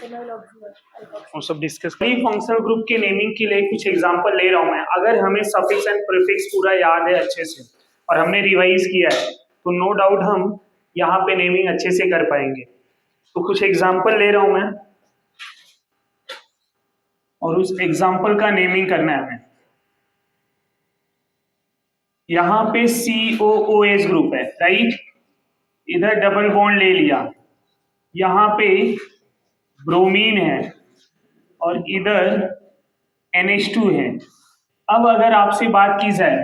वो सब डिस्कस करें। फंक्शनल ग्रुप के नेमिंग के लिए कुछ एग्जांपल ले रहा हूं मैं। अगर हमें सफिक्स एंड प्रीफिक्स पूरा याद है अच्छे से और हमने रिवाइज किया है तो नो डाउट हम यहाँ पे नेमिंग अच्छे से कर पाएंगे। तो कुछ एग्जांपल ले रहा हूं मैं और उस एग्जांपल का नेमिंग करना है हमें। यहाँ पे COOH ग्रुप है, राइट। इधर डबल बॉन्ड ले लिया, यहाँ पे ब्रोमीन है और इधर NH2 है। अब अगर आपसे बात की जाए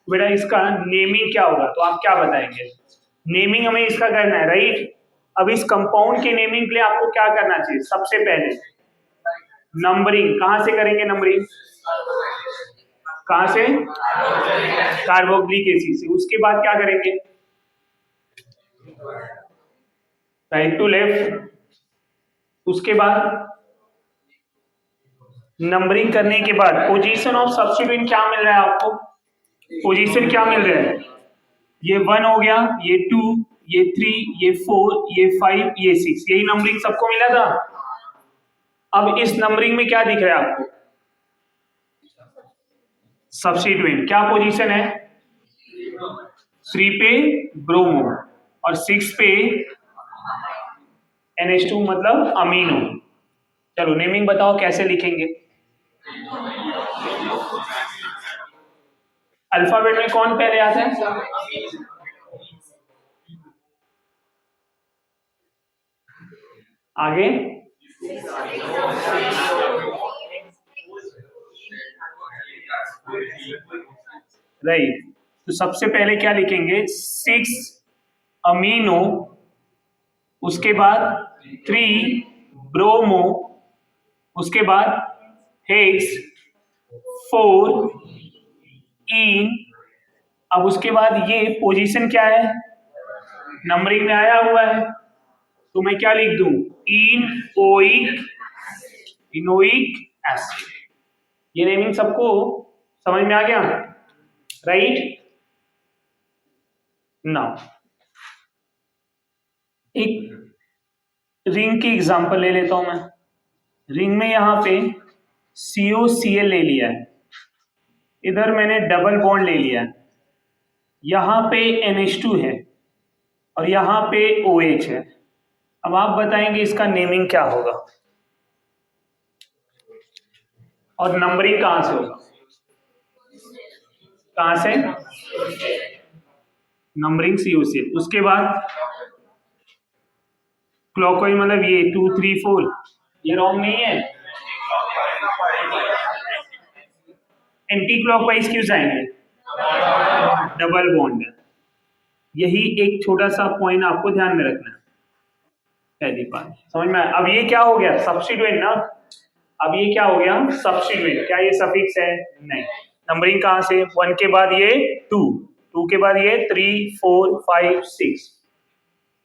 बेटा इसका नेमिंग क्या होगा तो आप क्या बताएंगे? नेमिंग हमें इसका करना है, राइट। अब इस कंपाउंड के नेमिंग के लिए आपको क्या करना चाहिए? सबसे पहले नंबरिंग। कहां से करेंगे नंबरिंग? कहां से? कार्बोक्सिलिक एसिड से। उसके बाद क्या करेंगे? Right to left. उसके बाद नंबरिंग करने के बाद पोजीशन ऑफ सब्स्टिट्यूएंट क्या मिल रहा है आपको? पोजीशन क्या मिल रहा है? ये 1 हो गया, ये 2, ये 3, ये 4, ये 5, ये 6। यही नंबरिंग सबको मिला था। अब इस नंबरिंग में क्या दिख रहा है आपको? सब्स्टिट्यूएंट क्या पोजीशन है? 3 पे ब्रोमो और 6 पे NH2 मतलब अमीनो। चलो नेमिंग बताओ कैसे लिखेंगे? अल्फाबेट में कौन पहले आता है? आगे राइट। तो सबसे पहले क्या लिखेंगे? 6 अमीनो, उसके बाद 3 ब्रोमो, उसके बाद हेक्स 4 इन। अब उसके बाद ये पोजीशन क्या है? नंबरिंग में आया हुआ है तो मैं क्या लिख दूं? इनोइक एसिड। ये नेमिंग सबको समझ में आ गया, राइट। नाउ एक रिंग की एग्जांपल ले लेता हूं मैं। रिंग में यहां पे COCl ले लिया है, इधर मैंने डबल बॉन्ड ले लिया है, यहां पे NH2 है और यहां पे OH है। अब आप बताएंगे इसका नेमिंग क्या होगा और नंबरिंग कहां से होगा? कहां से? Numbering COCl। उसके बाद क्लॉकवाइज मतलब ये 2 3 4, ये रॉन्ग नहीं है। एंटी क्लॉकवाइज क्यों जाएंगे? डबल बॉन्ड है। यही एक छोटा सा पॉइंट आपको ध्यान में रखना है। पहली बात समझ में आया? अब ये क्या हो गया? सब्स्टिट्यूएंट ना। अब ये क्या हो गया? सब्स्टिट्यूएंट। क्या ये सफिक्स है? नहीं। नंबरिंग कहां से? 1 के बाद ये 2, 2 के बाद ये 3 4 5 6।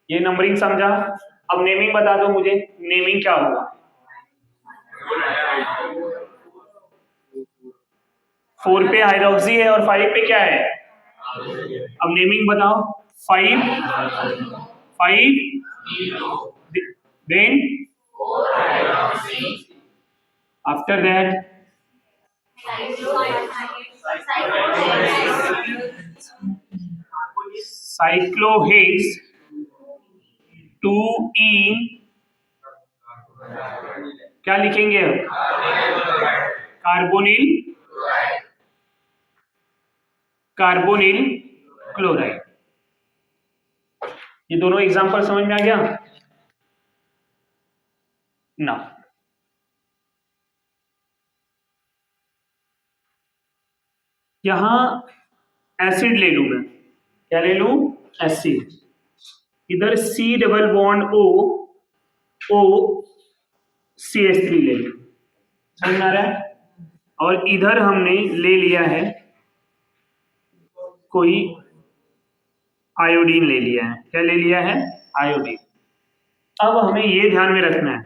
ये नंबरिंग समझा? अब नेमिंग बता दो मुझे, नेमिंग क्या होगा? 4 पे हाइड्रोक्सी है और 5 पे क्या है? अब नेमिंग बताओ। 5 then after that cyclohexane 2 in क्या लिखेंगे? Carbonyl chloride. ये दोनों एग्जांपल समझ में आ गया ना? यहां एसिड ले लू मैं। क्या ले लू? एसिड। इधर C double bond O CH3 ले लू। समझ में आ रहा है? और इधर हमने ले लिया है कोई आयोडीन ले लिया है। क्या ले लिया है? आयोडीन। अब हमें ये ध्यान में रखना है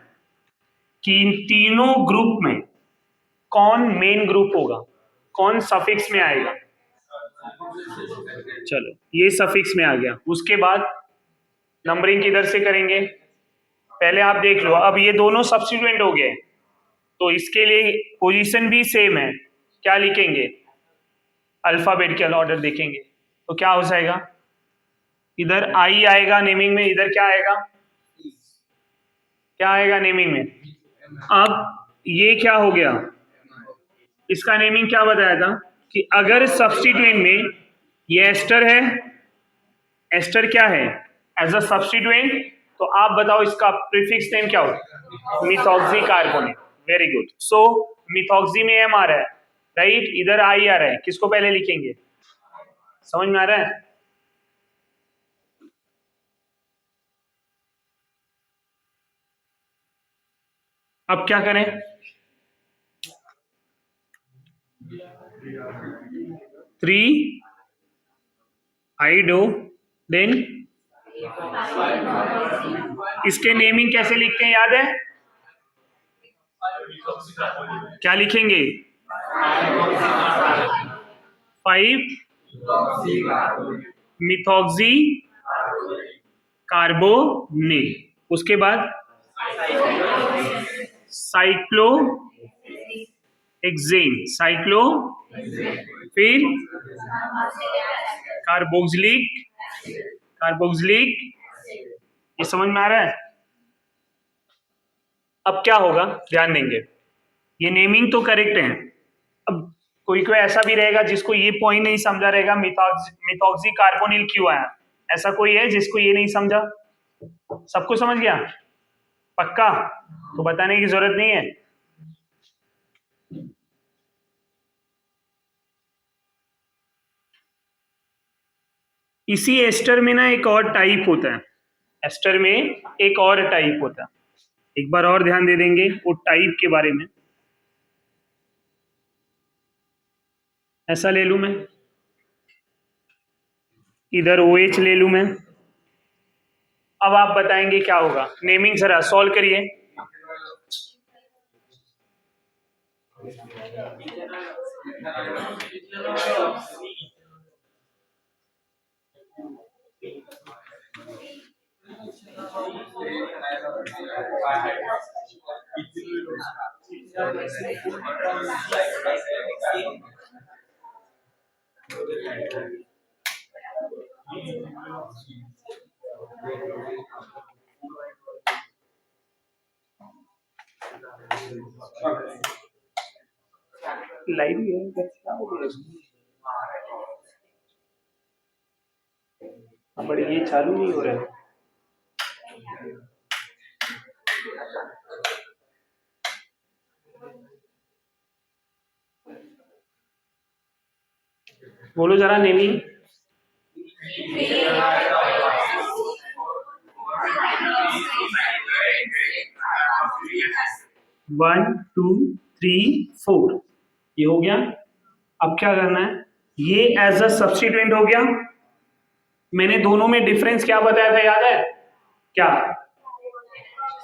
कि इन तीनों ग्रुप में कौन मेन ग्रुप होगा, कौन सफिक्स में आएगा। चलो ये सफिक्स में आ गया। उसके बाद नंबरिंग किधर से करेंगे? पहले आप देख लो, अब ये दोनों सब्स्टिट्यूएंट हो गए तो इसके लिए पोजीशन भी सेम है, क्या लिखेंगे, अल्फाबेटिकल ऑर्डर देखेंगे तो क्या हो जाएगा, इधर आई आएगा नेमिंग में, इधर क्या आएगा, क्या आएगा नेमिंग में। अब ये क्या हो गया, इसका नेमिंग क्या बताया था कि अगर सब्स्टिट्यूएंट में ये एस्टर है, एस्टर क्या है एज अ सब्स्टिट्यूएंट, तो आप बताओ इसका प्रीफिक्स नेम क्या होगा, मिथॉक्सी कार्बोनेट। वेरी गुड, सो मिथॉक्सी में एम आ रहा है, राइट, इधर आई आ रहा है, किसको पहले लिखेंगे, समझ में आ रहा है। अब क्या करें, 3 आइडो, देन इसके नेमिंग कैसे लिखते हैं याद है, क्या लिखेंगे, 5 मिथॉक्सी कार्बोनेट, उसके बाद साइक्लो एक्सेन, साइक्लो, फिर कार्बोक्सिलिक, कार्बोक्सिलिक, ये समझ में आ रहा है। अब क्या होगा ध्यान देंगे, ये नेमिंग तो करेक्ट है, अब कोई कोई ऐसा भी रहेगा जिसको ये पॉइंट नहीं समझा रहेगा, मिथॉक्सी कार्बोनिल क्यों आया, ऐसा कोई है जिसको ये नहीं समझा, सबको समझ गया पक्का, तो बताने की जरूरत नहीं है। इसी एस्टर में ना एक और टाइप होता है, एस्टर में एक और टाइप होता है, एक बार और ध्यान दे देंगे वो टाइप के बारे में। ऐसा ले लूं मैं, इधर OH ले लूं मैं, अब आप बताएंगे क्या होगा, नेमिंग जरा सॉल्व करिए। लाइव ही है, क्या हो गया इसमें? बट ये चालू नहीं हो रहा है। बोलो जरा नेमिंग, 1 2 3 4, ये हो गया। अब क्या करना है, ये एज अ सब्स्टिट्यूएंट हो गया, मैंने दोनों में डिफरेंस क्या बताया था याद है, क्या,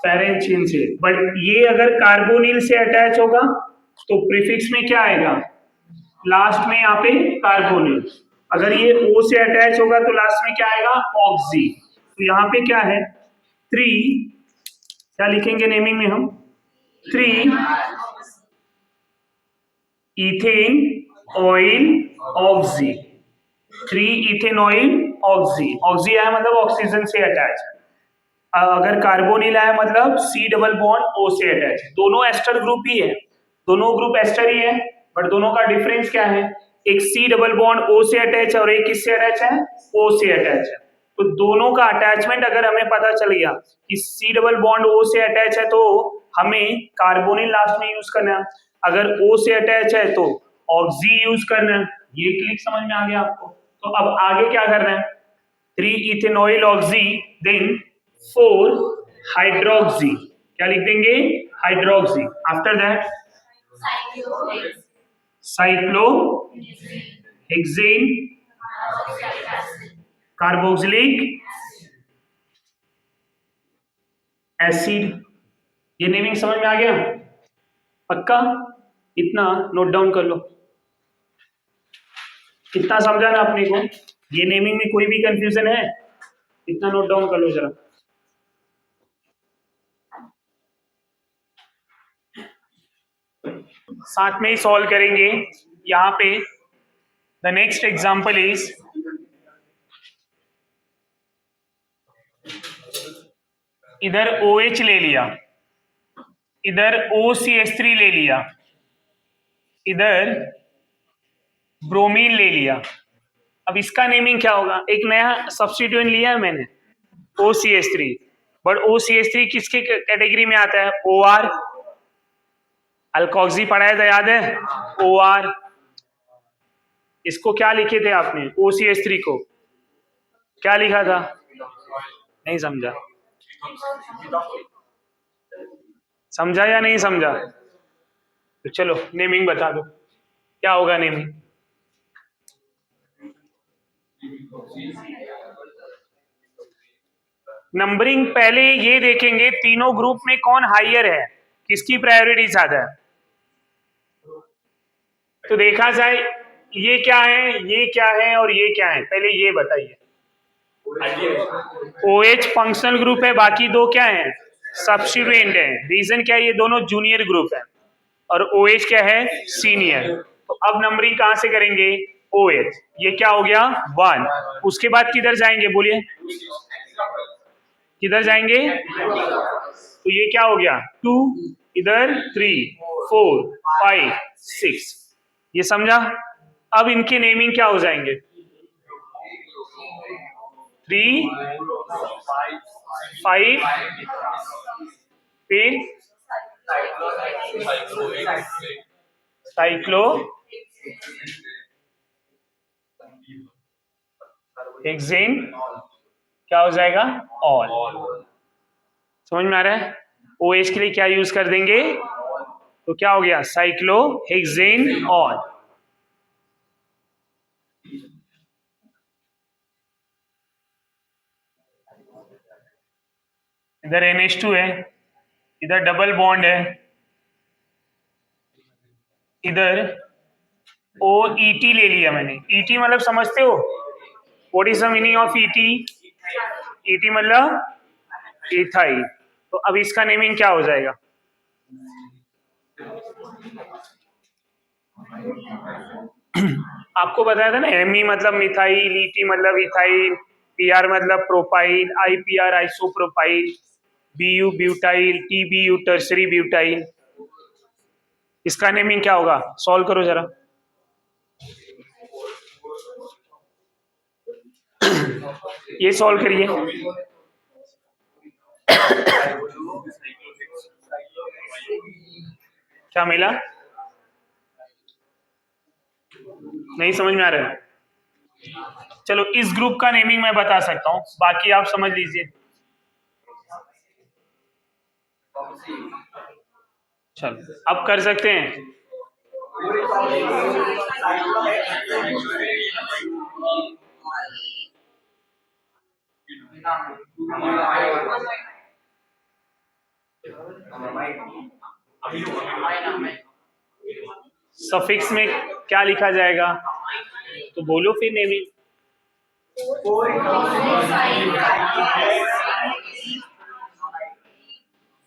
पैरेंचिन से, बट ये अगर कार्बोनिल से अटैच होगा तो प्रीफिक्स में क्या आएगा, लास्ट में यहाँ पे कार्बोनिल, अगर ये O से अटैच होगा तो लास्ट में क्या आएगा, ऑक्सी, तो यहाँ पे क्या है 3, क्या लिखेंगे नेमिंग में हम, 3 ethane oil oxy, 3 ethane oil oxy, oxy आया मतलब ऑक्सीजन से अटैच, अगर कार्बोनिल आया मतलब C डबल बॉन्ड O से अटैच, दोनों एस्टर ग्रुप ही है, दोनों ग्रुप एस्टर ही है, बट दोनों का डिफरेंस क्या है, एक C डबल बॉन्ड O से अटैच है और एक किससे अटैच है, O से अटैच है, तो दोनों का अटैचमेंट अगर हमें पता चल गया कि C डबल बॉन्ड O से अटैच है तो हमें कार्बोनिल लास्ट में यूज करना है, अगर O से अटैच है तो ऑक्सी यूज करना है, ये क्लिक समझ में आ गया आपको। तो अब आगे क्या करना है, 3 इथेनॉइल ऑक्सी, देन 4 हाइड्रोक्सी, क्या लिख देंगे, hydroxy, after that cyclo hexane carboxylic acid, ये नेमिंग समझ में आ गया पक्का, इतना नोट डाउन कर लो, कितना समझा ना अपने को, ये नेमिंग में कोई भी कंफ्यूजन है, इतना नोट डाउन कर लो जरा। साथ में ही सॉल्व करेंगे। यहाँ पे द नेक्स्ट एग्जाम्पल इज, इधर OH ले लिया, इधर OCH3 ले लिया, इधर ब्रोमीन ले लिया। अब इसका नेमिंग क्या होगा? एक नया सब्स्टिट्यूएंट लिया है मैंने, OCH3, बट OCH3 किसके कैटेगरी में आता है? OR। अल्कोक्सी पढ़ाया था, याद है? OR। इसको क्या लिखे थे आपने? OCH3 को क्या लिखा था? नहीं समझा? समझा या नहीं समझा? तो चलो नेमिंग बता दो, क्या होगा नेमिंग? नंबरिंग पहले ये देखेंगे तीनों ग्रुप में कौन हाइयर है, किसकी प्रायोरिटी ज्यादा है। तो देखा जाए ये क्या है, ये क्या है और ये क्या है, पहले ये बताइए। OH फंक्शनल ग्रुप है, बाकी दो क्या है? सब्स्टिट्यूएंट है। रीजन क्या है? ये दोनों जूनियर ग्रुप है और OH क्या है? सीनियर। तो अब नंबरिंग कहां से करेंगे? OH, ये क्या हो गया? 1। उसके बाद किधर जाएंगे बोलिए, किधर जाएंगे? तो ये क्या हो गया? 2, इधर 3, 4, 5, 6। ये समझा? अब इनके नेमिंग क्या हो जाएंगे? 3, 5, फिर साइक्लो हेक्सेन, क्या हो जाएगा? ऑल। समझ में आ रहा है? OH के लिए क्या यूज कर देंगे? तो क्या हो गया? Cyclo hexane all. इधर NH2 है, इधर डबल बॉन्ड है, इधर OET ले लिया मैंने। ET मतलब समझते हो? What is the meaning of ET? ET मतलब इथाइल। तो अब इसका नेमिंग क्या हो जाएगा? आपको बताया था ना, ME मतलब मिथाइल, ET मतलब इथाइल, PR मतलब propyl, IPR isopropyl, BU butyl, TBU tertiary butyl. इसका नेमिंग क्या होगा? सॉल्व करो जरा। ये सॉल्व करिए। क्या मिला? नहीं समझ में आ रहा है? चलो इस ग्रुप का नेमिंग मैं बता सकता हूं, बाकी आप समझ लीजिए। चलो अब कर सकते हैं। सफिक्स में क्या लिखा जाएगा? तो बोलो फिर नेमिंग।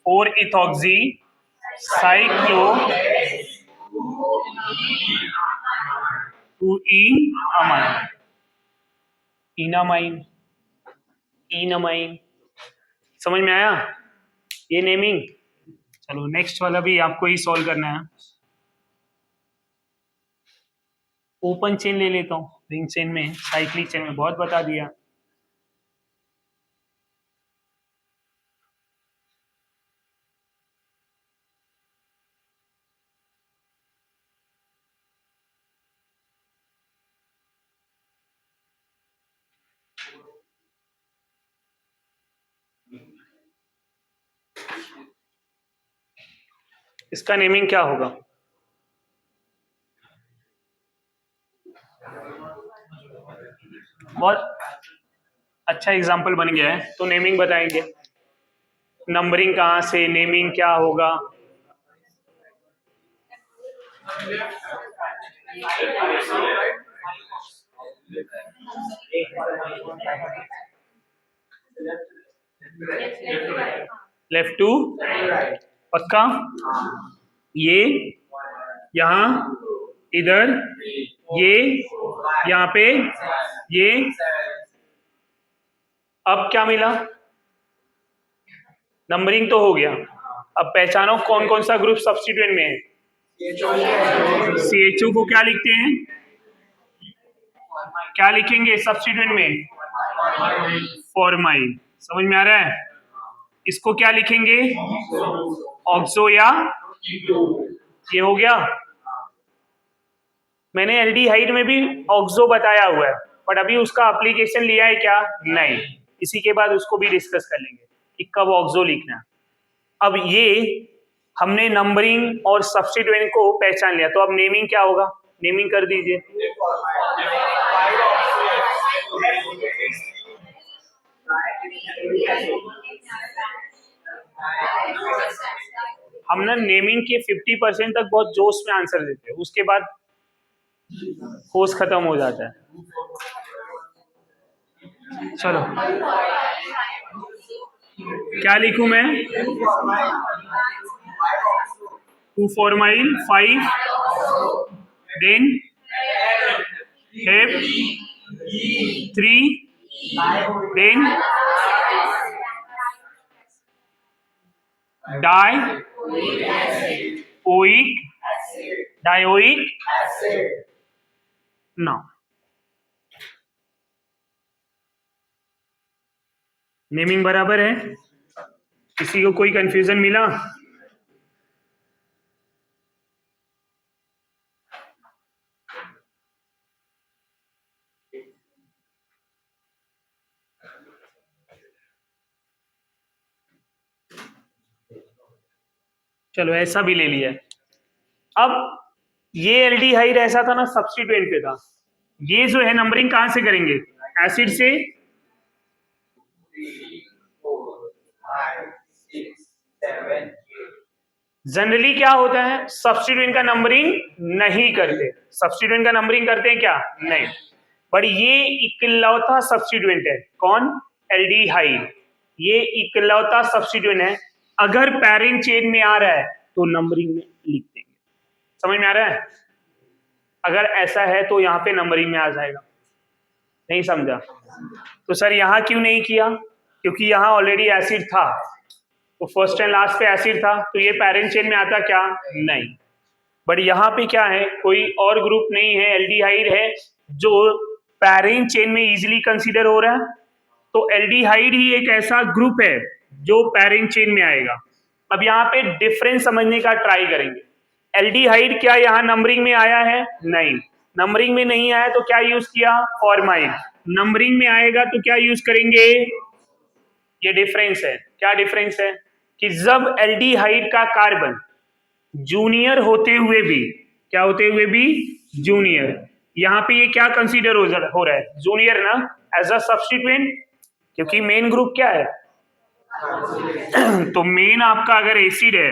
4-इथॉक्सी साइक्लो 2-इनामाइन, इनामाइन, इनामाइन। समझ में आया ये नेमिंग? चलो नेक्स्ट वाला भी आपको ही सॉल्व करना है। ओपन चेन ले लेता हूँ, रिंग चेन में, साइक्लिक चेन में बहुत बता दिया। इसका नेमिंग क्या होगा? बहुत अच्छा एग्जाम्पल बन गया है। तो नेमिंग बताएंगे, नंबरिंग कहां से, नेमिंग क्या होगा? लेफ्ट टू पक्का? ये यहाँ, इधर, ये, यहाँ पे, ये। अब क्या मिला? नंबरिंग तो हो गया। अब पहचानो कौन कौन सा ग्रुप सब्स्टिट्यूएंट में है। CHO को क्या लिखते हैं? क्या लिखेंगे सब्स्टिट्यूएंट में? फॉर्माइल। समझ में आ रहा है? इसको क्या लिखेंगे? ऑक्सो या ये हो गया। मैंने एल्डिहाइड में भी ऑक्सो बताया हुआ है, बट अभी उसका एप्लीकेशन लिया है क्या? नहीं। इसी के बाद उसको भी डिस्कस कर लेंगे कि कब ऑक्सो लिखना है। अब ये हमने नंबरिंग और सब्स्टिट्यूएंट को पहचान लिया, तो अब नेमिंग क्या होगा? नेमिंग कर दीजिए। हम ना नेमिंग के 50% तक बहुत जोश में आंसर देते हैं, उसके बाद होश खत्म हो जाता है। चलो क्या लिखूं मैं? 2 formyl, 5 then hept, 3 then dioic now. Naming बराबर है? किसी को कोई कंफ्यूजन मिला? चलो ऐसा भी ले लिया। अब ये एल्डिहाइड ऐसा था ना, सब्स्टिट्यूएंट पे था। ये जो है नंबरिंग कहां से करेंगे? एसिड से। जनरली क्या होता है, सब्स्टिट्यूएंट का नंबरिंग नहीं करते। सब्स्टिट्यूएंट का नंबरिंग करते हैं क्या? नहीं। बट ये इकलौता सब्स्टिट्यूएंट है। कौन? एल्डिहाइड। ये इकलौता सब्स्टिट्यूएंट है, अगर पैरेंट चेन में आ रहा है तो नंबरिंग में लिख देंगे। समझ में आ रहा है? अगर ऐसा है तो यहाँ पे नंबरिंग में आ जाएगा। नहीं समझा? तो सर यहाँ क्यों नहीं किया? क्योंकि यहाँ ऑलरेडी एसिड था, तो फर्स्ट एंड लास्ट पे एसिड था, तो ये पैरेंट चेन में आता क्या? नहीं। बट यहाँ पे क्या है, कोई और ग्रुप नहीं है, एल्डिहाइड है जो पैरेंट चेन में इजीली कंसीडर हो रहा है। तो एल्डिहाइड ही एक ऐसा ग्रुप है जो पैरेंट चेन में आएगा। अब यहाँ पे डिफरेंस समझने का ट्राई करेंगे। एल्डिहाइड क्या यहाँ नंबरिंग में आया है? नहीं। नंबरिंग में नहीं आया तो क्या यूज किया? फॉर्माइल। नंबरिंग में आएगा तो क्या यूज करेंगे? ये डिफरेंस है। क्या डिफरेंस है? कि जब एल्डिहाइड का कार्बन जूनियर होते हुए भी, क्या होते हुए भी? जूनियर। यहाँ पे ये क्या कंसीडर हो रहा है? जूनियर ना, एज अ सब्स्टिट्यूएंट, क्योंकि मेन ग्रुप क्या है? तो मेन आपका अगर एसिड है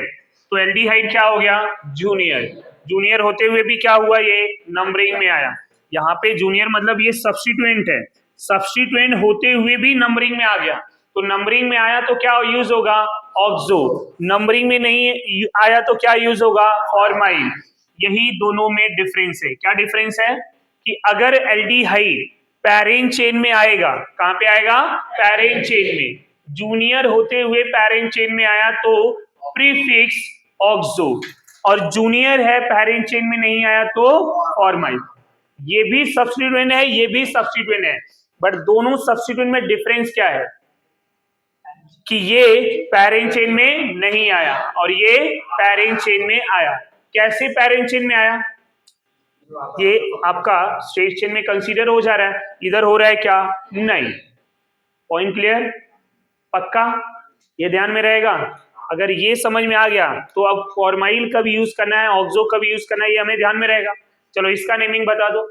तो एल्डिहाइड क्या हो गया? जूनियर। जूनियर होते हुए भी क्या हुआ? ये नंबरिंग में आया। यहाँ पे जूनियर मतलब ये सब्स्टिट्यूएंट है, सब्स्टिट्यूएंट होते हुए भी नंबरिंग में आ गया, तो नंबरिंग में आया तो क्या यूज होगा? ऑक्सो। नंबरिंग में नहीं आया तो क्या यूज होगा? फॉर्माइल। यही दोनों में डिफरेंस है। क्या डिफरेंस है? कि अगर एल्डिहाइड पैरेंट चेन में आएगा, कहां पे आएगा? पैरेंट चेन में। जूनियर होते हुए पैरेंट चेन में आया तो प्रीफिक्स ऑक्सो, और जूनियर है पैरेंट चेन में नहीं आया तो फॉर्माइल। ये भी सब्स्टिट्यूएंट है, ये भी सब्स्टिट्यूएंट है, बट दोनों सब्स्टिट्यूएंट में डिफरेंस क्या है? कि ये पैरेंट चेन में नहीं आया और ये पैरेंट चेन में आया। कैसे पैरेंट चेन में आया? ये आपका स्ट्रेट चेन में कंसीडर हो जा रहा है, इधर हो रहा है क्या? नहीं। Point clear? पक्का? ये ध्यान में रहेगा। अगर ये समझ में आ गया तो अब फॉर्माइल कब यूज करना है, ऑक्सो कब यूज करना है, ये हमें ध्यान में रहेगा। चलो इसका नेमिंग बता दो।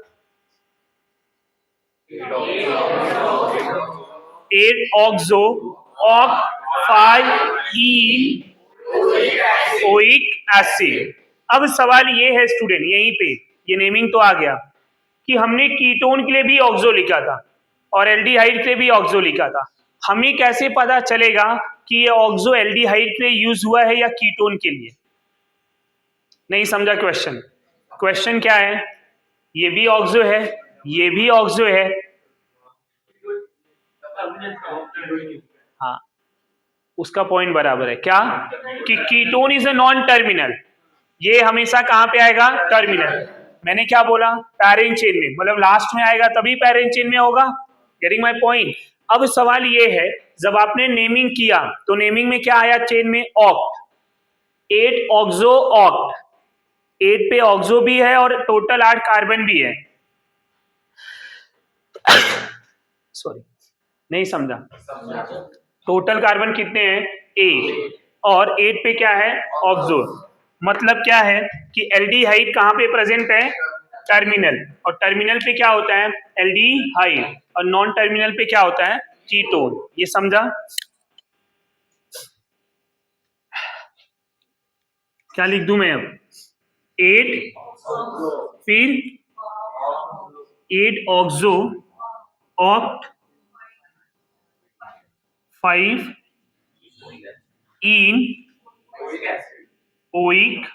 8 ऑक्सो ऑक 5 ओइक एसिड। अब सवाल ये है स्टूडेंट, यहीं पे ये नेमिंग तो आ गया कि हमने कीटोन के लिए भी ऑक्सो लिखा था और एल्डिहाइड के लिए भी ऑक्सो लिखा था। हमें कैसे पता चलेगा कि ये ऑक्सो एल्डिहाइड के लिए यूज हुआ है या कीटोन के लिए? नहीं समझा क्वेश्चन? क्वेश्चन क्या है, ये भी ऑक्सो है, ये भी ऑक्सो है। हाँ, उसका पॉइंट बराबर है क्या, कि ketone is a non terminal. ये हमेशा कहां पे आएगा, टर्मिनल। मैंने क्या बोला, पैरेंट चेन में, मतलब लास्ट में आएगा तभी पैरेंट चेन में होगा। Getting my point. अब सवाल ये है, जब आपने नेमिंग किया तो नेमिंग में क्या आया चेन में, ऑक्ट, 8 ऑक्सो ऑक्ट, 8 पे ऑक्सो भी है और टोटल 8 कार्बन भी है। सॉरी, नहीं समझा। टोटल कार्बन कितने हैं, 8, और 8 पे क्या है, ऑक्सो। मतलब क्या है कि एल्डिहाइड कहां पे प्रेजेंट है, टर्मिनल, और टर्मिनल पे क्या होता है, एल्डिहाइड, और नॉन टर्मिनल पे क्या होता है, कीटोन। ये समझा। क्या लिख दूं मैं अब, 8, फिर 8 ऑक्सो ऑक्ट, 5 इन ओइक।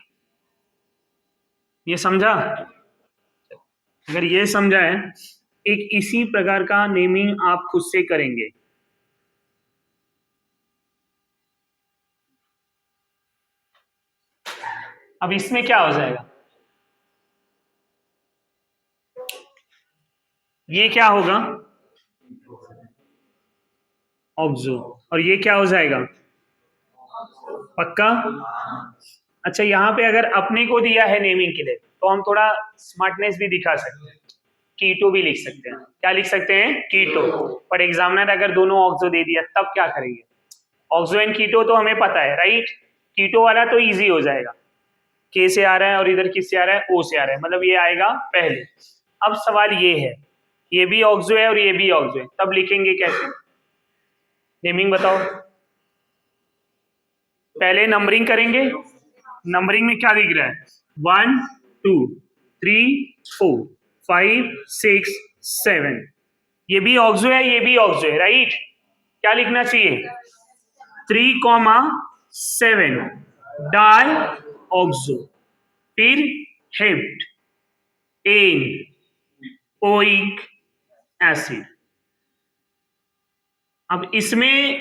ये समझा। अगर ये समझा है, एक इसी प्रकार का नेमिंग आप खुद से करेंगे। अब इसमें क्या हो जाएगा, ये क्या होगा, ऑक्सो, और ये क्या हो जाएगा, पक्का। अच्छा, यहां पे अगर अपने को दिया है नेमिंग के लिए तो हम थोड़ा स्मार्टनेस भी दिखा सकते हैं, कीटो भी लिख सकते हैं। क्या लिख सकते हैं, कीटो। पर एग्जामिनर अगर दोनों ऑक्सो दे दिया तब क्या करेंगे, ऑक्सो एंड कीटो तो हमें पता है, राइट। कीटो वाला तो इजी हो जाएगा, के से आ रहा है और इधर किससे आ रहा है, ओ से आ रहा है, मतलब ये आएगा पहले। अब सवाल ये है, ये भी ऑक्सो है और ये भी ऑक्सो है, तब लिखेंगे कैसे, नेमिंग बताओ। पहले नंबरिंग करेंगे, नंबरिंग में क्या दिख रहा है, 1 2 3 4 5 6 7, ये भी ऑक्सो है, ये भी ऑक्सो है, राइट। क्या लिखना चाहिए, 3,7 डाई ऑक्सो, फिर हेप्ट एन ओइक एसिड। अब इसमें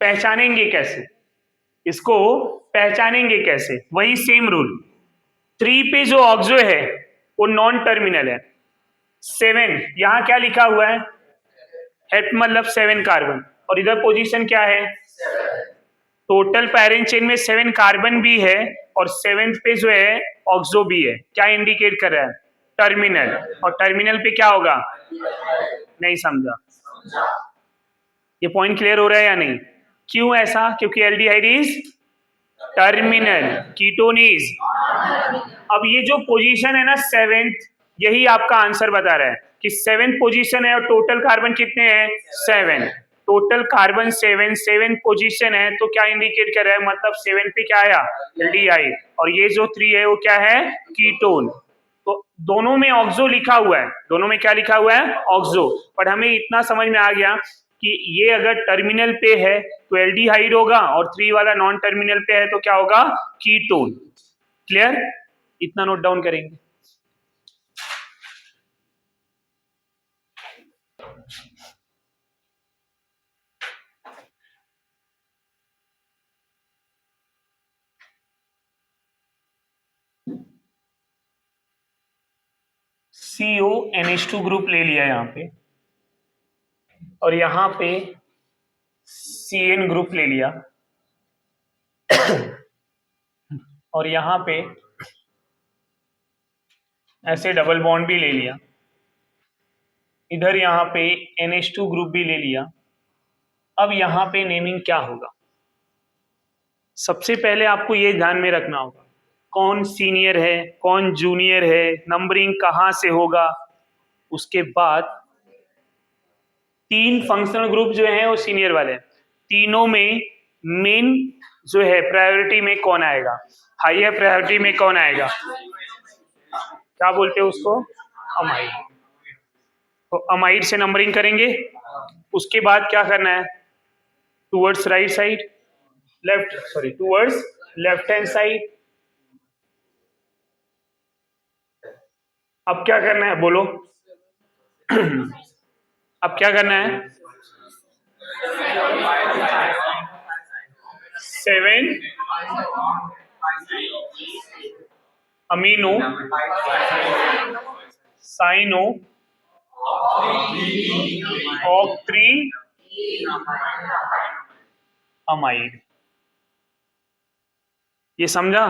पहचानेंगे कैसे, इसको पहचानेंगे कैसे, वही सेम रूल। 3 पे जो ऑक्सो है वो नॉन टर्मिनल है। 7 यहां क्या लिखा हुआ है, हेप्ट मतलब 7 कार्बन, और इधर पोजीशन क्या है, टोटल पैरेंट चेन में 7 कार्बन भी है और 7th पे जो है ऑक्सो भी है। क्या इंडिकेट कर रहा है, टर्मिनल, और टर्मिनल पे क्या होगा, नहीं समझा। ये पॉइंट क्लियर हो रहा है या नहीं, क्यों ऐसा, क्योंकि aldehyde is terminal, ketone is. अब ये जो पोजीशन है ना 7th, यही आपका आंसर बता रहा है कि 7th पोजीशन है और टोटल कार्बन कितने हैं, 7, टोटल कार्बन 7, 7th पोजीशन है, तो क्या इंडिकेट कर रहा है, मतलब 7 पे क्या आया, एल्डिहाइड, और ये जो 3 है वो क्या है, कीटोन। तो दोनों में ऑक्सो लिखा हुआ है, दोनों में क्या लिखा हुआ है, ऑक्सो। पर हमें इतना समझ में आ गया कि ये अगर टर्मिनल पे है तो एल्डिहाइड होगा, और 3 वाला नॉन टर्मिनल पे है तो क्या होगा, कीटोन। क्लियर, इतना नोट डाउन करेंगे। CONH2 ग्रुप ले लिया यहां पे, और यहां पे CN ग्रुप ले लिया, और यहां पे ऐसे डबल बॉन्ड भी ले लिया, इधर यहां पे NH2 ग्रुप भी ले लिया। अब यहां पे नेमिंग क्या होगा, सबसे पहले आपको ये ध्यान में रखना होगा कौन सीनियर है कौन जूनियर है, नंबरिंग कहां से होगा। उसके बाद 3 फंक्शनल ग्रुप जो हैं वो सीनियर वाले हैं, तीनों में मेन जो है प्रायोरिटी में कौन आएगा, हाईयर प्रायोरिटी में कौन आएगा, क्या बोलते हैं उसको, अमाइड। तो अमाइड से नंबरिंग करेंगे। उसके बाद क्या करना है, towards right side, left sorry towards left hand side, अब क्या करना है बोलो? अब क्या करना है? 7 अमीनो साइनो ऑक्ट्री अमाइड। ये समझा?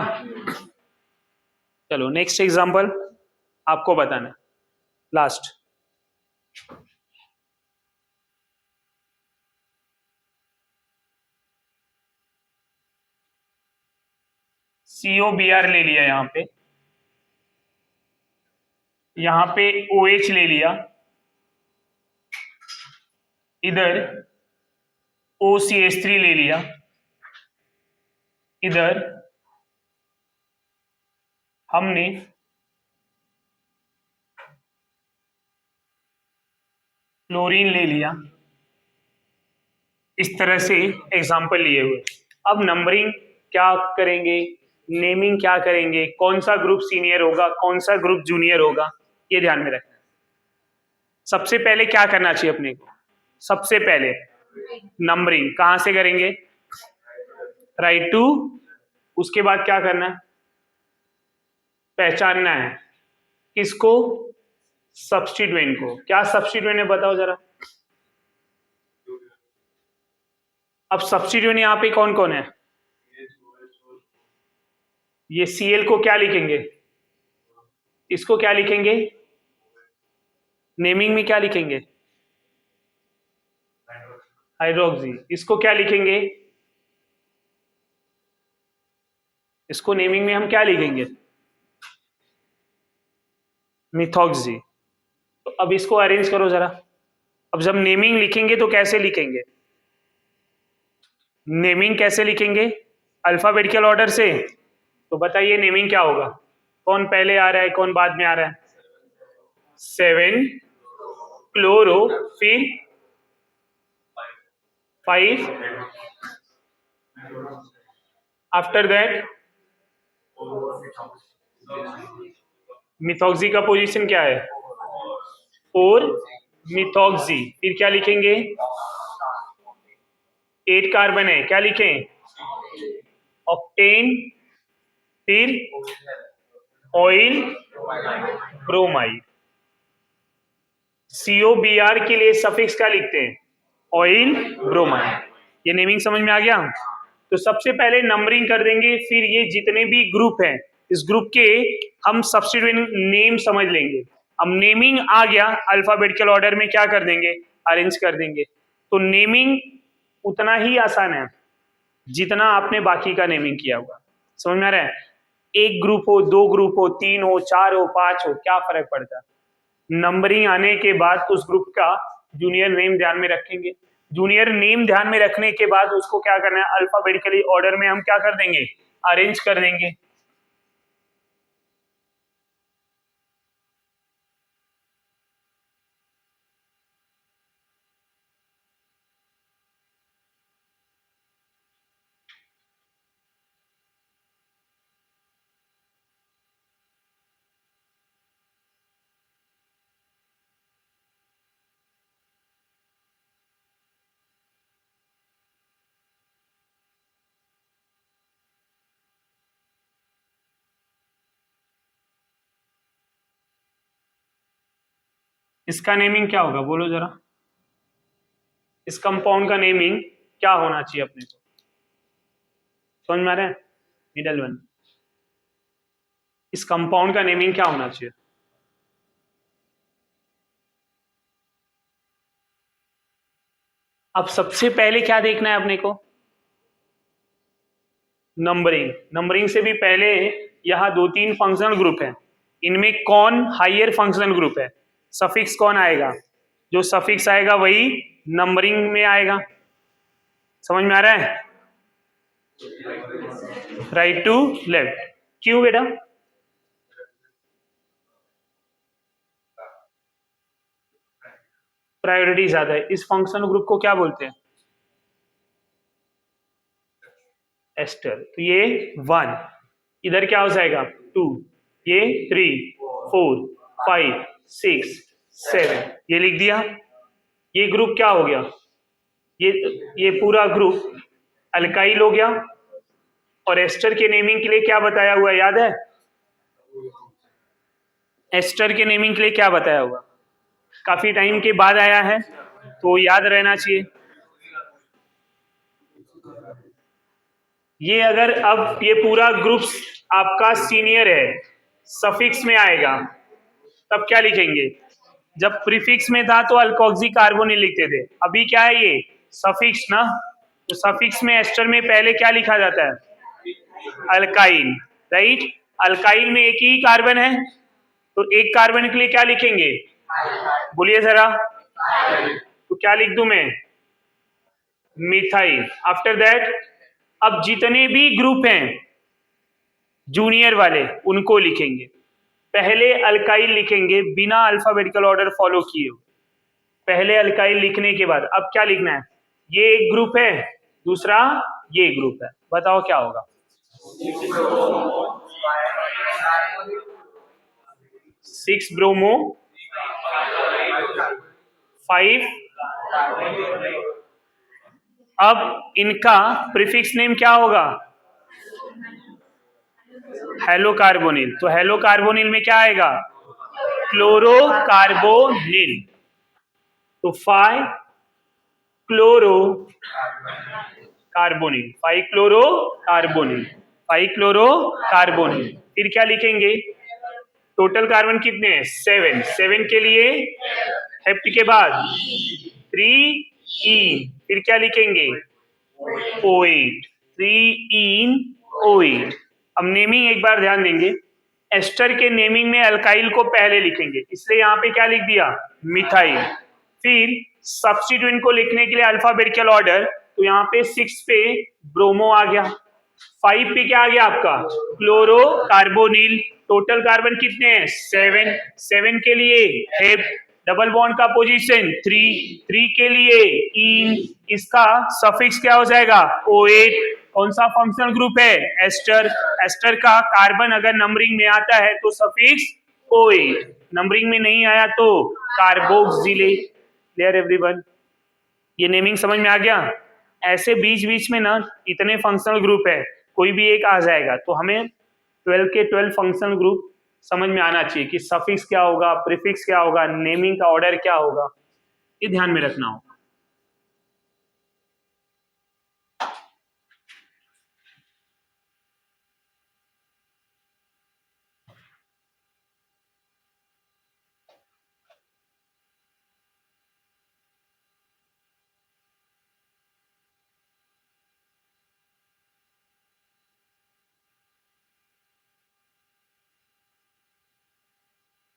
चलो नेक्स्ट एग्जांपल आपको बताना, लास्ट। COBr ले लिया, यहाँ पे OH ले लिया, इधर OCH3 ले लिया, इधर हमने क्लोरीन ले लिया। इस तरह से एग्जाम्पल लिए हुए। अब नंबरिंग क्या करेंगे, नेमिंग क्या करेंगे, कौन सा ग्रुप सीनियर होगा, कौन सा ग्रुप जूनियर होगा, ये ध्यान में रखना है। सबसे पहले क्या करना चाहिए अपने को? सबसे पहले नंबरिंग कहां से करेंगे? Right to. उसके बाद क्या करना है? पहचानना है किसको? सब्स्टिट्यूएंट को। क्या सब्स्टिट्यूएंट है बताओ जरा। अब सब्स्टिट्यूएंट यहाँ पे कौन कौन है? ये Cl को क्या लिखेंगे? इसको क्या लिखेंगे? नेमिंग में क्या लिखेंगे? हाइड्रोक्सी। इसको क्या लिखेंगे? इसको नेमिंग में हम क्या लिखेंगे? मिथॉक्सी। तो अब इसको अरेंज करो जरा। अब जब नेमिंग लिखेंगे तो कैसे लिखेंगे? नेमिंग कैसे लिखेंगे? अल्फाबेटिकल ऑर्डर से। तो बताइए नेमिंग क्या होगा? कौन पहले आ रहा है, कौन बाद में आ रहा है? 7 क्लोरो, फिर 5, आफ्टर दैट मिथॉक्सी का पोजीशन क्या है? 4 मिथॉक्सी। फिर क्या लिखेंगे? 8 कार्बन है, क्या लिखें? ऑक्टेन, फिर ऑयल ब्रोमाइड। COBr के लिए सफिक्स क्या लिखते हैं? Oil bromide. ये नेमिंग समझ में आ गया? तो सबसे पहले नंबरिंग कर देंगे, फिर ये जितने भी ग्रुप हैं इस ग्रुप के हम सब्स्टिट्यूएंट नेम समझ लेंगे। अब नेमिंग आ गया, अल्फाबेटिकल ऑर्डर में क्या कर देंगे? अरेंज कर देंगे। तो नेमिंग उतना ही आसान है जितना आपने बाकी का नेमिंग किया हुआ। समझ में आ रहा है? एक ग्रुप हो, 2 ग्रुप हो, 3 हो, 4 हो, 5 हो, क्या फर्क पड़ता है? नंबरिंग आने के बाद उस ग्रुप का जूनियर नेम ध्यान में रखेंगे। जूनियर नेम ध्यान में रखने के बाद उसको क्या करना है? अल्फाबेटिकली ऑर्डर में हम क्या कर देंगे? अरेंज कर देंगे। इसका नेमिंग क्या होगा बोलो जरा? इस कंपाउंड का नेमिंग क्या होना चाहिए अपने को? समझ में आ रहा है? Middle one. इस कंपाउंड का नेमिंग क्या होना चाहिए? अब सबसे पहले क्या देखना है अपने को? नंबरिंग। नंबरिंग से भी पहले यहां 2-3 फंक्शनल ग्रुप हैं, इनमें कौन हायर फंक्शनल ग्रुप है? सफिक्स कौन आएगा? जो सफिक्स आएगा वही नंबरिंग में आएगा। समझ में आ रहा है? Right to left. क्यों बेटा? प्रायोरिटी ज्यादा है। इस फंक्शनल ग्रुप को क्या बोलते हैं? एस्टर। तो ये 1, इधर क्या हो जाएगा? 2, ये 3, 4, 5 6 7, ये लिख दिया। ये ग्रुप क्या हो गया? ये पूरा ग्रुप अल्काइल हो गया। और एस्टर के नेमिंग के लिए क्या बताया हुआ है, याद है? एस्टर के नेमिंग के लिए क्या बताया हुआ? काफी टाइम के बाद आया है तो याद रहना चाहिए। ये अगर अब ये पूरा ग्रुप आपका सीनियर है, सफिक्स में आएगा, तब क्या लिखेंगे? जब प्रीफिक्स में था तो अल्कोक्सी कार्बोनिल लिखते थे, अभी क्या है ये सफिक्स ना, तो सफिक्स में एस्टर में पहले क्या लिखा जाता है? Alkyl, right. अल्काइल में एक ही कार्बन है तो एक कार्बन के लिए क्या लिखेंगे? बोलिए जरा, तो क्या लिख दूं मैं? मिथाइल। आफ्टर दैट अब जितने भी ग्रुप हैं जूनियर वाले उनको लिखेंगे। पहले अल्काइल लिखेंगे बिना अल्फाबेटिकल ऑर्डर फॉलो किए। पहले अल्काइल लिखने के बाद अब क्या लिखना है? ये एक ग्रुप है, दूसरा ये ग्रुप है, बताओ क्या होगा? 6 ब्रोमो 5। अब इनका प्रीफिक्स नेम क्या होगा? हेलोकार्बोनिल। तो हेलोकार्बोनिल में क्या आएगा? क्लोरोकार्बोनिल। तो 5 chloro carbonyl, 5 chloro carbonyl, 5 chloro carbonyl. फिर क्या लिखेंगे? टोटल कार्बन कितने हैं? 7। 7 के लिए हेप्ट के बाद 3 इन, फिर क्या लिखेंगे? O8, 3 इन O8। अब नेमिंग एक बार ध्यान देंगे, एस्टर के नेमिंग में अल्काइल को पहले लिखेंगे, इसलिए यहाँ पे क्या लिख दिया? मिथाइल। फिर सब्स्टिट्यूएंट को लिखने के लिए अल्फाबेटिकल ऑर्डर, तो यहाँ पे 6 पे ब्रोमो आ गया, 5 पे क्या आ गया आपका? Chloro carbonyl. टोटल कार्बन कितने हैं? 7। 7 के लिए हेप, डबल बॉन्ड का पोजीशन 3। 3 के लिए इन, इसका सफिक्स क्या हो जाएगा? O8। कौन सा फंक्शनल ग्रुप है? एस्टर। एस्टर का कार्बन अगर नंबरिंग में आता है तो सफिक्स O8, नंबरिंग में नहीं आया तो कार्बोक्सिलेट। Clear everyone? ये नेमिंग समझ में आ गया? ऐसे बीच बीच में ना इतने फंक्शनल ग्रुप है, कोई भी एक आ जाएगा, तो हमें 12 के 12 फंक्शनल ग्रुप समझ में आना चाहिए कि सफिक्स क्या होगा, प्रीफिक्स क्या होगा, नेमिंग का ऑर्डर क्या होगा, ये ध्यान में रखना होगा।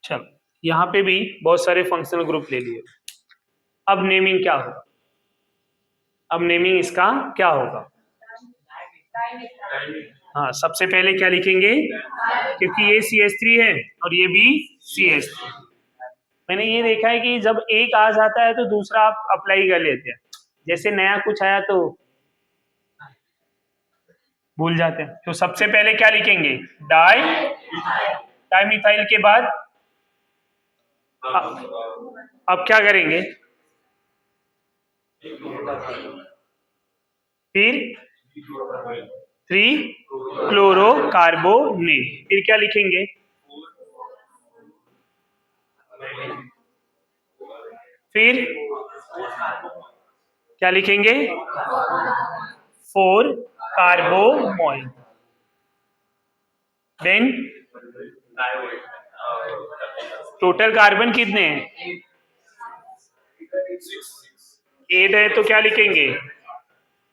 चलो, यहाँ पे भी बहुत सारे फंक्शनल ग्रुप ले लिए। अब नेमिंग क्या होगा? अब नेमिंग इसका क्या होगा? हाँ, सबसे पहले क्या लिखेंगे? क्योंकि ये CH3 है और ये भी CH3। मैंने ये देखा है कि जब एक आ जाता है तो दूसरा आप अप्लाई कर लेते हैं, जैसे नया कुछ आया तो भूल जाते हैं। तो सबसे पहले क्या लिखेंगे? डाई, डाइमिथाइल के बाद अब क्या करेंगे? फिर 3 क्लोरोकार्बोनिल, फिर क्या लिखेंगे? फिर क्या लिखेंगे? 4 कार्बोमोल। देन टोटल कार्बन कितने हैं? 8 है तो क्या लिखेंगे?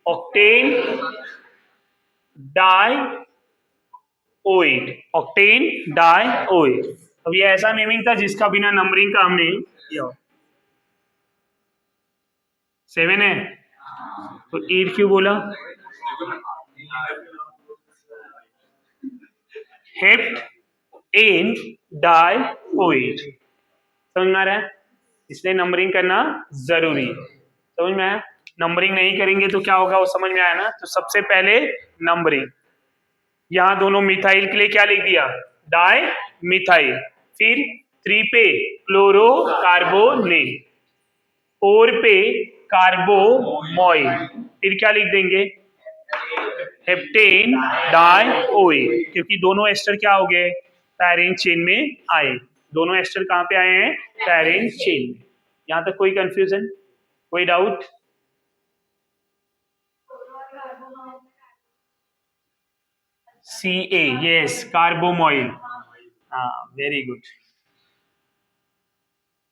Octane di O8, octane di O8। अब ये ऐसा नेमिंग था जिसका बिना नंबरिंग का हमने किया। 7 है तो 8 क्यों बोला? Heptane di O8। समझ में आ रहा है? इसलिए नंबरिंग करना जरूरी है। समझ में आया? नंबरिंग नहीं करेंगे तो क्या होगा वो समझ में आया ना? तो सबसे पहले नंबरिंग। यहां दोनों मिथाइल के लिए क्या लिख दिया? Di methyl. फिर 3 पे क्लोरोकार्बोनेट, 4 पे कार्बोमोइल, फिर क्या लिख देंगे, हेप्टेन डाइओएट, क्योंकि दोनों एस्टर क्या हो गए, पैरेंट चेन में आए। दोनों एस्टर कहां पे आए हैं, पैरेंट चेन में। यहां तक कोई कंफ्यूजन, कोई डाउट? CA, yes, कार्बोमोइल। हाँ, वेरी गुड।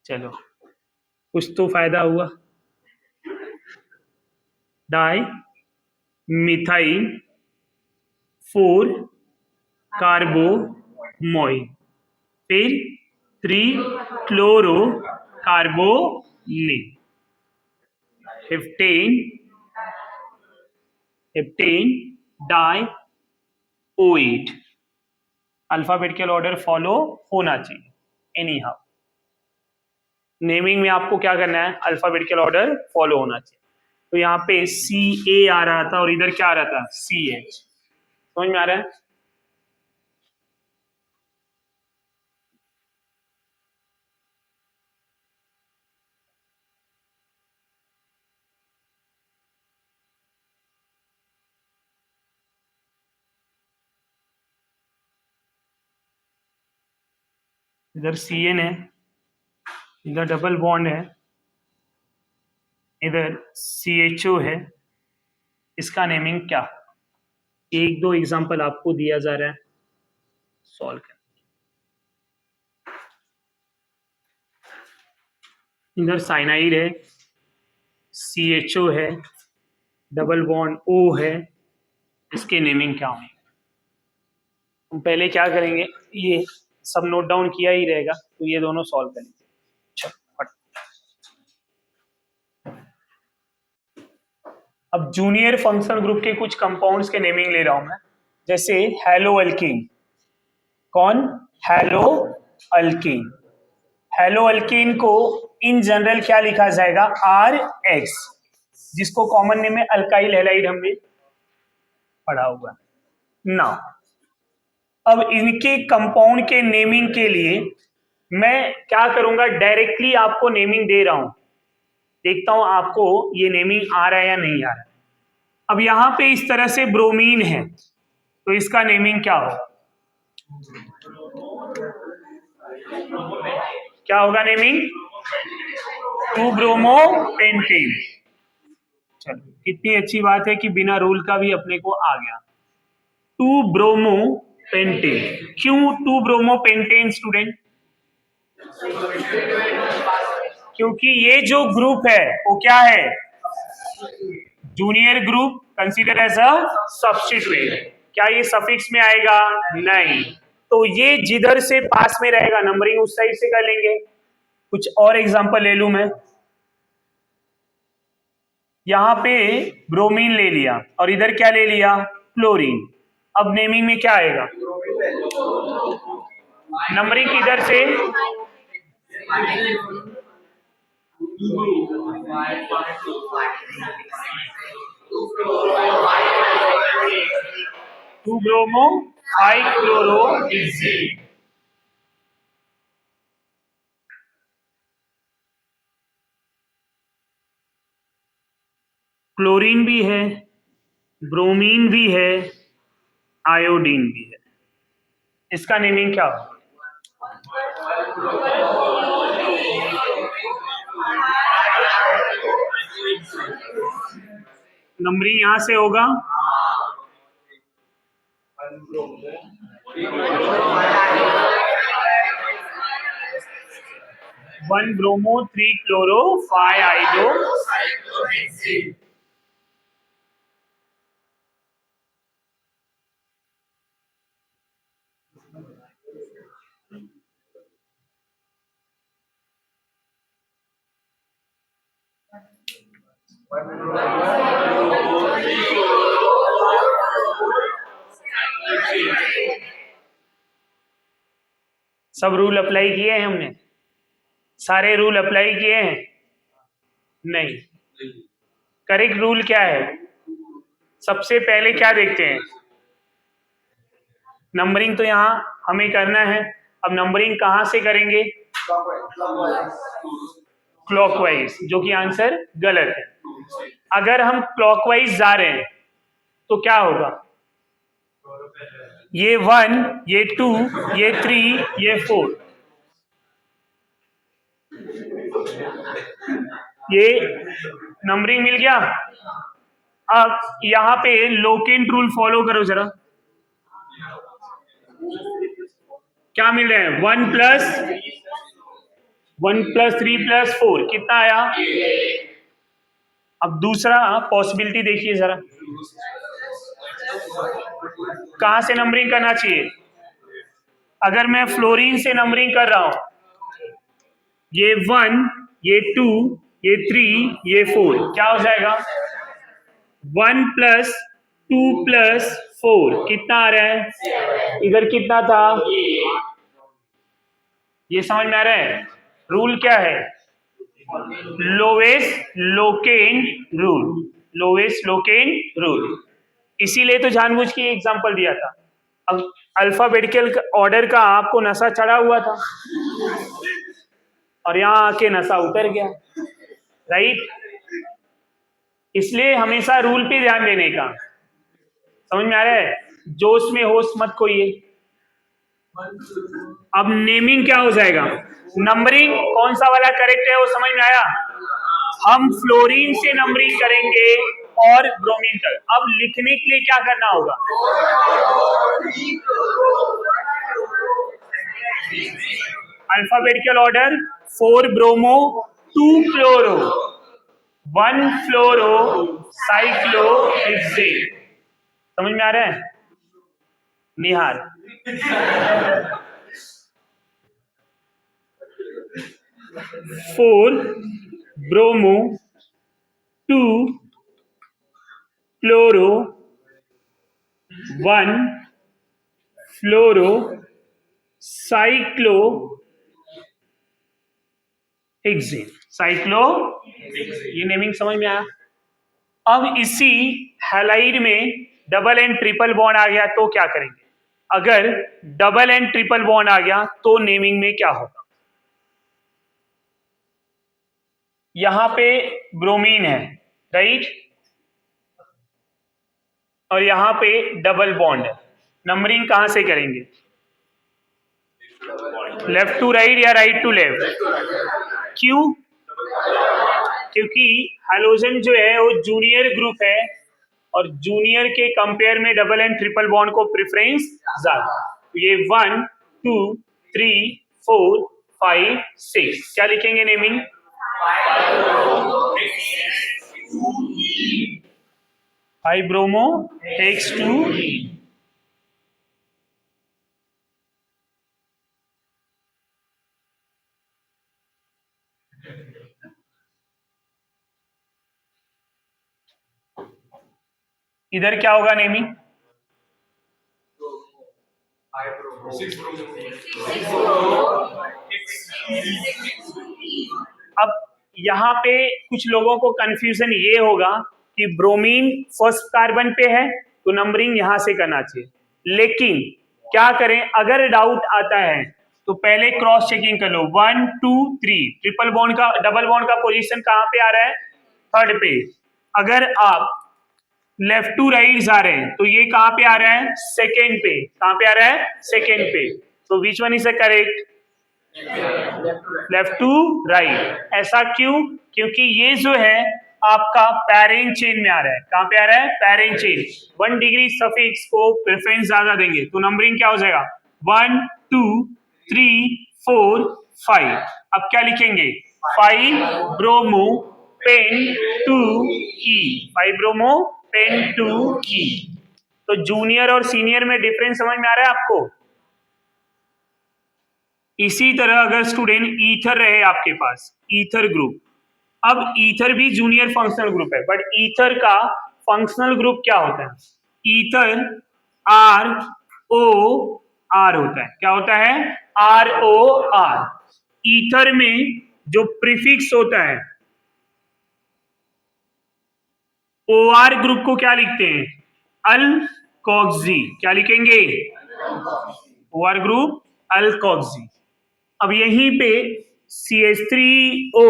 चलो, कुछ तो फायदा हुआ। डाई मिथाइल 4 कार्बोमोइल, फिर 3 chloro carbonate, 15 heptane dioate. Alphabetical order follow होना चाहिए एनी हाउ। नेमिंग में आपको क्या करना है, अल्फाबेटिकल ऑर्डर फॉलो होना चाहिए। तो यहाँ पे CA आ रहा था और इधर क्या आ रहा था, CH। समझ में आ रहा है? इधर CN है, इधर डबल बॉन्ड है, इधर CHO है। इसका नेमिंग क्या, एक दो एग्जांपल आपको दिया जा रहा है, सॉल्व कर। इधर साइनाइड है, CHO है, डबल बॉन्ड O है, इसके नेमिंग क्या होंगे? हम पहले क्या करेंगे, ये सब नोट डाउन किया ही रहेगा, तो ये दोनों सॉल्व करेंगे। अब जूनियर फंक्शनल ग्रुप के कुछ कंपाउंड्स के नेमिंग ले रहा हूं मैं, जैसे हेलो अल्कीन। कौन, हेलो अल्कीन। हेलो अल्कीन को इन जनरल क्या लिखा जाएगा, RX, जिसको कॉमन नेम में अल्काइल हैलाइड हमने पढ़ा हुआ ना। अब इनके कंपाउंड के नेमिंग के लिए मैं क्या करूंगा, डायरेक्टली आपको नेमिंग दे रहा हूं, देखता हूं आपको ये नेमिंग आ रहा है या नहीं आ रहा है। अब यहां पे इस तरह से ब्रोमीन है, तो इसका नेमिंग क्या हो, क्या होगा नेमिंग, 2 ब्रोमो पेंटेन। चलो, कितनी अच्छी बात है कि बिना रूल का भी अपने को आ गया। 2 ब्रोमो पेंटेन, क्यों 2 ब्रोमो पेंटेन स्टूडेंट, क्योंकि ये जो ग्रुप है वो क्या है, junior group, consider as a substituent. क्या ये सफिक्स में आएगा, नहीं, तो ये जिधर से पास में रहेगा नंबरिंग उस साइड से कर लेंगे। कुछ और एग्जांपल ले लूं मैं, यहां पे ब्रोमीन ले लिया और इधर क्या ले लिया, क्लोरीन। अब नेमिंग में क्या आएगा, नंबरिंग किधर से, to bromo high chloro, chlorine भी है, ब्रोमीन भी है, आयोडीन भी है। इसका नेमिंग क्या होगा, नंबरिंग यहां से होगा, 1 ब्रोमो 3 क्लोरो 5 आइडो। सब रूल अप्लाई किए हैं हमने, सारे रूल अप्लाई किए हैं, नहीं। करेक्ट रूल क्या है, सबसे पहले क्या देखते हैं, नंबरिंग तो यहां हमें करना है। अब नंबरिंग कहां से करेंगे, क्लॉकवाइज, जो कि आंसर गलत है। अगर हम क्लॉकवाइज जा रहे हैं तो क्या होगा? ये 1, ये 2, ये 3, ये 4, ये नंबरिंग मिल गया। अब यहां पे लोकेंट रूल फॉलो करो जरा। क्या मिल रहा है? 1+3+4 कितना आया? अब दूसरा पॉसिबिलिटी देखिए जरा, कहां से नंबरिंग करना चाहिए? अगर मैं फ्लोरीन से नंबरिंग कर रहा हूं, ये 1, ये 2, ये 3, ये 4, क्या हो जाएगा? 1+2+4 कितना आ रहा है? इधर कितना था? ये समझ में आ रहा है? रूल क्या है? Lowest locant rule, lowest locant rule. इसीलिए तो जानबूझ के एग्जांपल दिया था। अब अल्फाबेटिकल ऑर्डर का आपको नशा चढ़ा हुआ था और यहां आके नशा उतर गया, राइट? इसलिए हमेशा रूल पे ध्यान देने का। समझ में आ रहा है? जोश में होश मत खोइए। अब नेमिंग क्या हो जाएगा? नंबरिंग कौन सा वाला करेक्ट है वो समझ में आया? हम फ्लोरीन से नंबरिंग करेंगे और ब्रोमीन तक। अब लिखने के लिए क्या करना होगा? अल्फाबेटिकल ऑर्डर, 4 ब्रोमो, 2 क्लोरो, 1 फ्लोरो साइक्लोहेक्सेन। समझ में आ रहा है? निहार, 4 ब्रोमो, 2 क्लोरो, 1 फ्लोरो साइक्लो हेक्सेन। साइक्लो, ये नेमिंग समझ में आया? अब इसी हैलाइड में डबल एंड ट्रिपल बॉन्ड आ गया तो क्या करेंगे? अगर डबल एंड ट्रिपल बॉन्ड आ गया तो नेमिंग में क्या होगा? यहां पे ब्रोमीन है, राइट? और यहां पे डबल बॉन्ड है। नंबरिंग कहां से करेंगे? लेफ्ट टू राइट या राइट टू लेफ्ट? क्यों? क्योंकि हैलोजन जो है वो जूनियर ग्रुप है और जूनियर के कंपेयर में डबल एंड ट्रिपल बॉन्ड को प्रेफरेंस ज्यादा। तो ये 1, 2, 3, 4, 5, 6 क्या लिखेंगे नेमिंग? 5 bromo X2E। इधर क्या होगा नेमिंग? अब यहां पे कुछ लोगों को कंफ्यूजन ये होगा कि ब्रोमीन फर्स्ट कार्बन पे है तो नंबरिंग यहां से करना चाहिए, लेकिन क्या करें? अगर डाउट आता है तो पहले क्रॉस चेकिंग कर लो। 1, 2, 3 ट्रिपल बॉन्ड का, डबल बॉन्ड का पोजीशन कहां पे आ रहा है? थर्ड पे। अगर आप लेफ्ट टू राइट जा रहे हैं तो ये कहां पे आ रहा है? सेकेंड पे। कहां पे आ रहा है? सेकेंड पे। तो which one is the correct? Left to right. ऐसा क्यों? क्योंकि ये जो है आपका पैरेंट चेन में आ रहा है। कहां पे आ रहा है? Parent chain. 1 डिग्री सफिक्स को प्रेफरेंस ज्यादा देंगे तो नंबरिंग क्या हो जाएगा? 1, 2, 3, 4, 5। अब क्या लिखेंगे? 5 bromo pen 2E। 5 bromo pen 2E। तो जूनियर और सीनियर में डिफरेंस समझ में आ रहा है आपको? इसी तरह अगर स्टूडेंट ईथर रहे आपके पास, ईथर ग्रुप, अब ईथर भी जूनियर फंक्शनल ग्रुप है, बट ईथर का फंक्शनल ग्रुप क्या होता है? ईथर ROR होता है। क्या होता है? ROR। ईथर में जो प्रीफिक्स होता है OR ग्रुप को क्या लिखते हैं? अल्कोक्सी। क्या लिखेंगे? OR group alkoxy. अब यहीं पे CH3O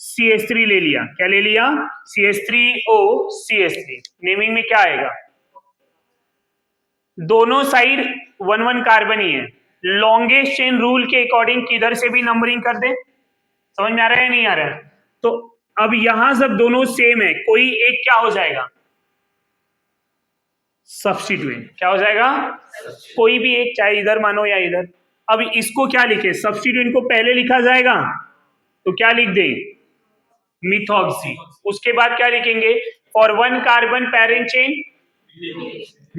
CH3 ले लिया, क्या ले लिया? CH3O CH3। नेमिंग में क्या आएगा? दोनों साइड 1 1 कार्बन ही है। लॉन्गेस्ट चेन रूल के अकॉर्डिंग किधर से भी नंबरिंग कर दे। समझ में आ रहा है नहीं आ रहा है? तो अब यहां सब दोनों सेम है, कोई एक क्या हो जाएगा? सब्स्टिट्यूएंट। क्या हो जाएगा? कोई भी एक, चाहे इधर मानो या इधर। अब इसको क्या लिखे? सब्स्टिट्यूएंट को पहले लिखा जाएगा तो क्या लिख दे? मिथॉक्सी। उसके बाद क्या लिखेंगे? For 1 carbon parent chain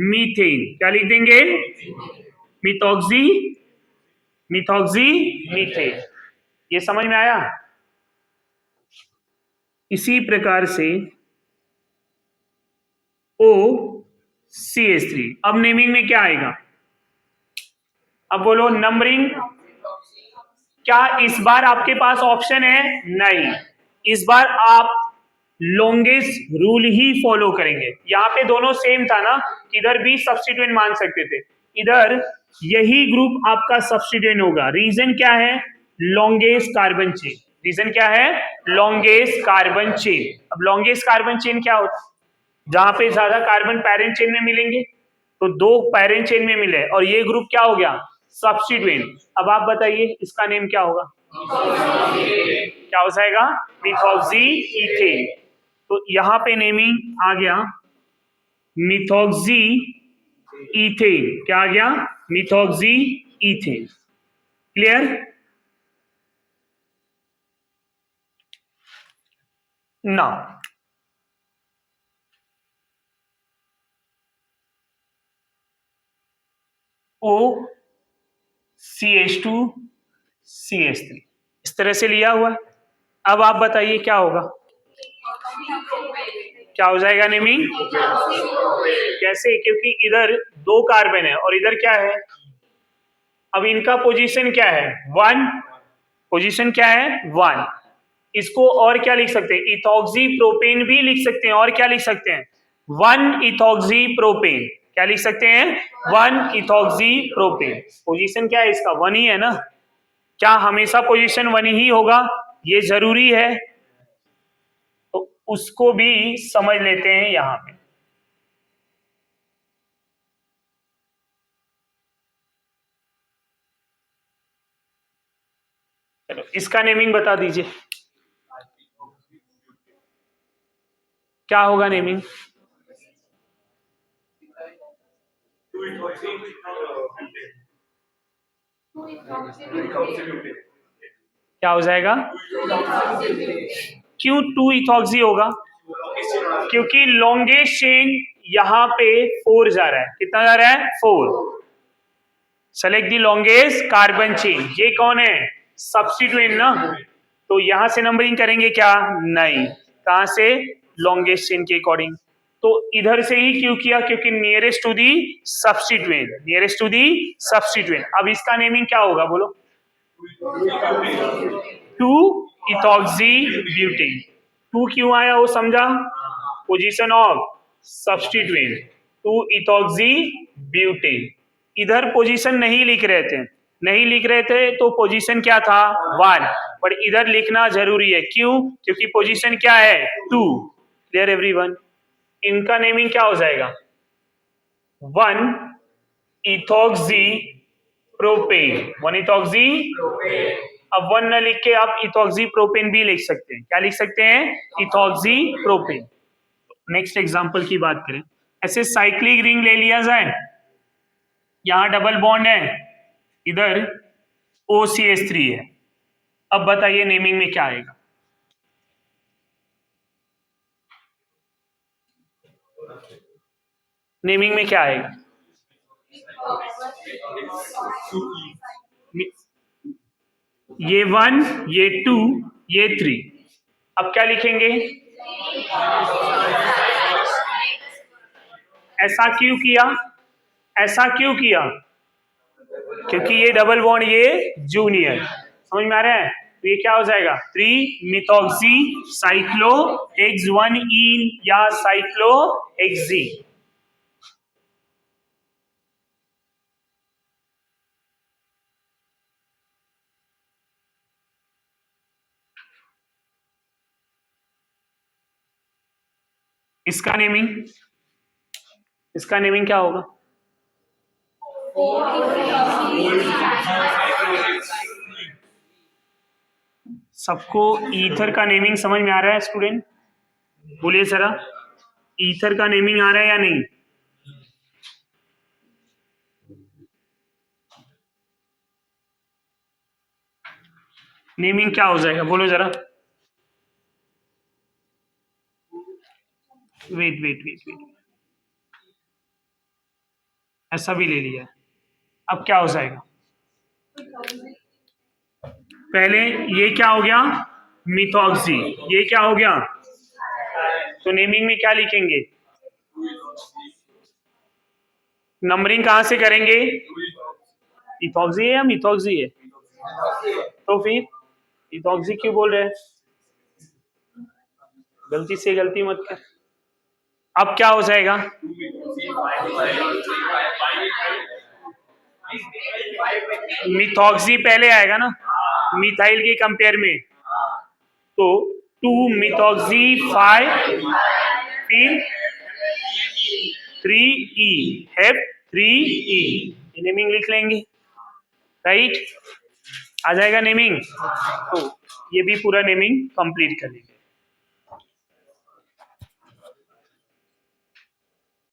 methane. क्या लिख देंगे? Methoxy methoxy methane. ये समझ में आया? इसी प्रकार से ओ CH3। अब नेमिंग में क्या आएगा? अब बोलो नंबरिंग। क्या इस बार आपके पास ऑप्शन है? नहीं, इस बार आप लॉन्गेस्ट रूल ही फॉलो करेंगे। यहां पे दोनों सेम था ना, इधर भी सब्स्टिट्यूएंट मान सकते थे, इधर यही ग्रुप आपका सब्स्टिट्यूएंट होगा। रीजन क्या है? Longest carbon chain. रीजन क्या है? Longest carbon chain. अब लॉन्गेस्ट कार्बन चेन क्या होता है? जहां पे ज्यादा कार्बन पैरेंट चेन में मिलेंगे, तो 2 पैरेंट चेन में मिले और ये ग्रुप क्या हो गया? सब्स्टिट्यूएंट। अब आप बताइए इसका नेम क्या होगा? क्या हो जाएगा? Methoxy ethane. तो यहां पे नेमिंग आ गया मिथॉक्सी इथेन। क्या आ गया? Methoxy ethane. क्लियर? ना ओ CH2 CH3 इस तरह से लिया हुआ। अब आप बताइए क्या होगा? क्या हो जाएगा नेमिंग? कैसे? क्योंकि इधर 2 कार्बन है और इधर क्या है? अब इनका पोजीशन क्या है? 1। पोजीशन क्या है? 1। इसको और क्या लिख सकते हैं? इथॉक्सी प्रोपेन भी लिख सकते हैं। और क्या लिख सकते हैं? 1 इथॉक्सी प्रोपेन। क्या लिख सकते हैं? 1 इथॉक्सी प्रोपेन। पोजीशन क्या है इसका? 1 ही है ना। क्या हमेशा पोजीशन 1 ही होगा? ये जरूरी है, तो उसको भी समझ लेते हैं यहां पे। चलो इसका नेमिंग बता दीजिए, क्या होगा नेमिंग? क्या हो जाएगा? क्यों 2 इथॉक्सी होगा? क्योंकि लॉन्गेस्ट चेन यहां पे 4 जा रहा है। कितना जा रहा है? 4। Select the longest carbon chain. ये कौन है? सब्स्टिट्यूएंट ना। तो यहां से नंबरिंग करेंगे क्या? नहीं। कहां से? लॉन्गेस्ट चेन के अकॉर्डिंग। तो इधर से ही क्यों किया? क्योंकि nearest to the substituent. Nearest to the substituent. अब इसका नेमिंग क्या होगा बोलो? 2 इथॉक्सी ब्यूटेन। 2 क्यों आया वो समझा? Position of substituent 2 ethoxy butane. इधर पोजीशन नहीं लिख रहे थे, नहीं लिख रहे थे तो पोजीशन क्या था? 1। पर इधर लिखना जरूरी है। क्यों? क्योंकि पोजीशन क्या है? 2। Clear everyone? इनका नेमिंग क्या हो जाएगा? 1 इथॉक्सी प्रोपेन। 1 इथॉक्सी। अब 1 न लिख के आप इथॉक्सी प्रोपेन भी लिख सकते हैं। क्या लिख सकते हैं? Ethoxy propane. नेक्स्ट एग्जांपल की बात करें, ऐसे साइक्लिक रिंग ले लिया जाए, यहां डबल बॉन्ड है, इधर OCH3 है। अब बताइए नेमिंग में क्या आएगा? नेमिंग में क्या आएगा? ये 1, ये 2, ये 3। अब क्या लिखेंगे? ऐसा क्यों किया? ऐसा क्यों किया? क्योंकि ये डबल बॉन्ड, ये जूनियर। समझ में आ रहा है? तो ये क्या हो जाएगा? 3 मिथॉक्सी साइक्लो X1इन या साइक्लो XZ। इसका नेमिंग क्या होगा? सबको ईथर का नेमिंग समझ में आ रहा है स्टूडेंट? बोलिए जरा, ईथर का नेमिंग आ रहा है या नहीं? नेमिंग क्या हो जाएगा बोलो जरा। वेट, ऐसा भी ले लिया। अब क्या हो जाएगा? पहले ये क्या हो गया? मिथॉक्सी। ये क्या हो गया? तो नेमिंग में क्या लिखेंगे? नंबरिंग कहां से करेंगे? इथॉक्सी है या मिथॉक्सी है? तो फिर इथॉक्सी क्यों बोल रहे हैं? गलती से गलती मत कर। अब क्या हो जाएगा? मिथॉक्सी पहले आएगा ना मिथाइल के कंपेयर में, तो 2 मिथॉक्सी 5 फिर 3E है 3E। नेमिंग लिख लेंगे, राइट? आ जाएगा नेमिंग। तो ये भी पूरा नेमिंग कंप्लीट करेंगे।